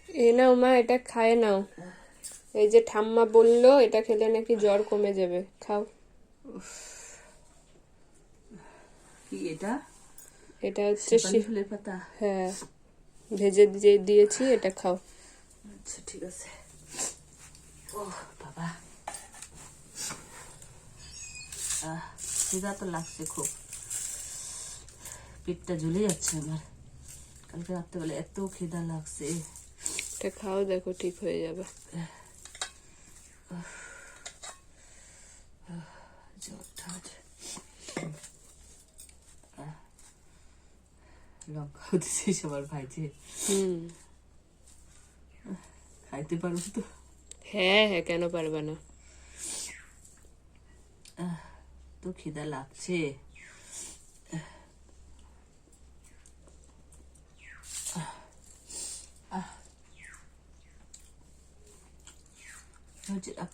এ নাও মা, এটা খায় নাও। এই যে ঠাম্মা বললো এটা খেলে নাকি জ্বর কমে যাবে, খাও। কি এটা? এটা হচ্ছে শেফালি ফুলের পাতা। হ্যাঁ, ভেজে দিয়েছি, এটা খাও। আচ্ছা ঠিক আছে। ও বাবা, খিদা তো লাগছে খুব, পেটটা জ্বলে যাচ্ছে আমার। কালকে রাত্রেবেলা এত খিদা লাগছে। এটা খাও, দেখো ঠিক হয়ে যাবে। লঙ্কাও দিছিস আবার ভাইজে? খাইতে পারবো তো? হ্যাঁ হ্যাঁ, কেন পারবে না। তো খিদা লাগছে। রাখ।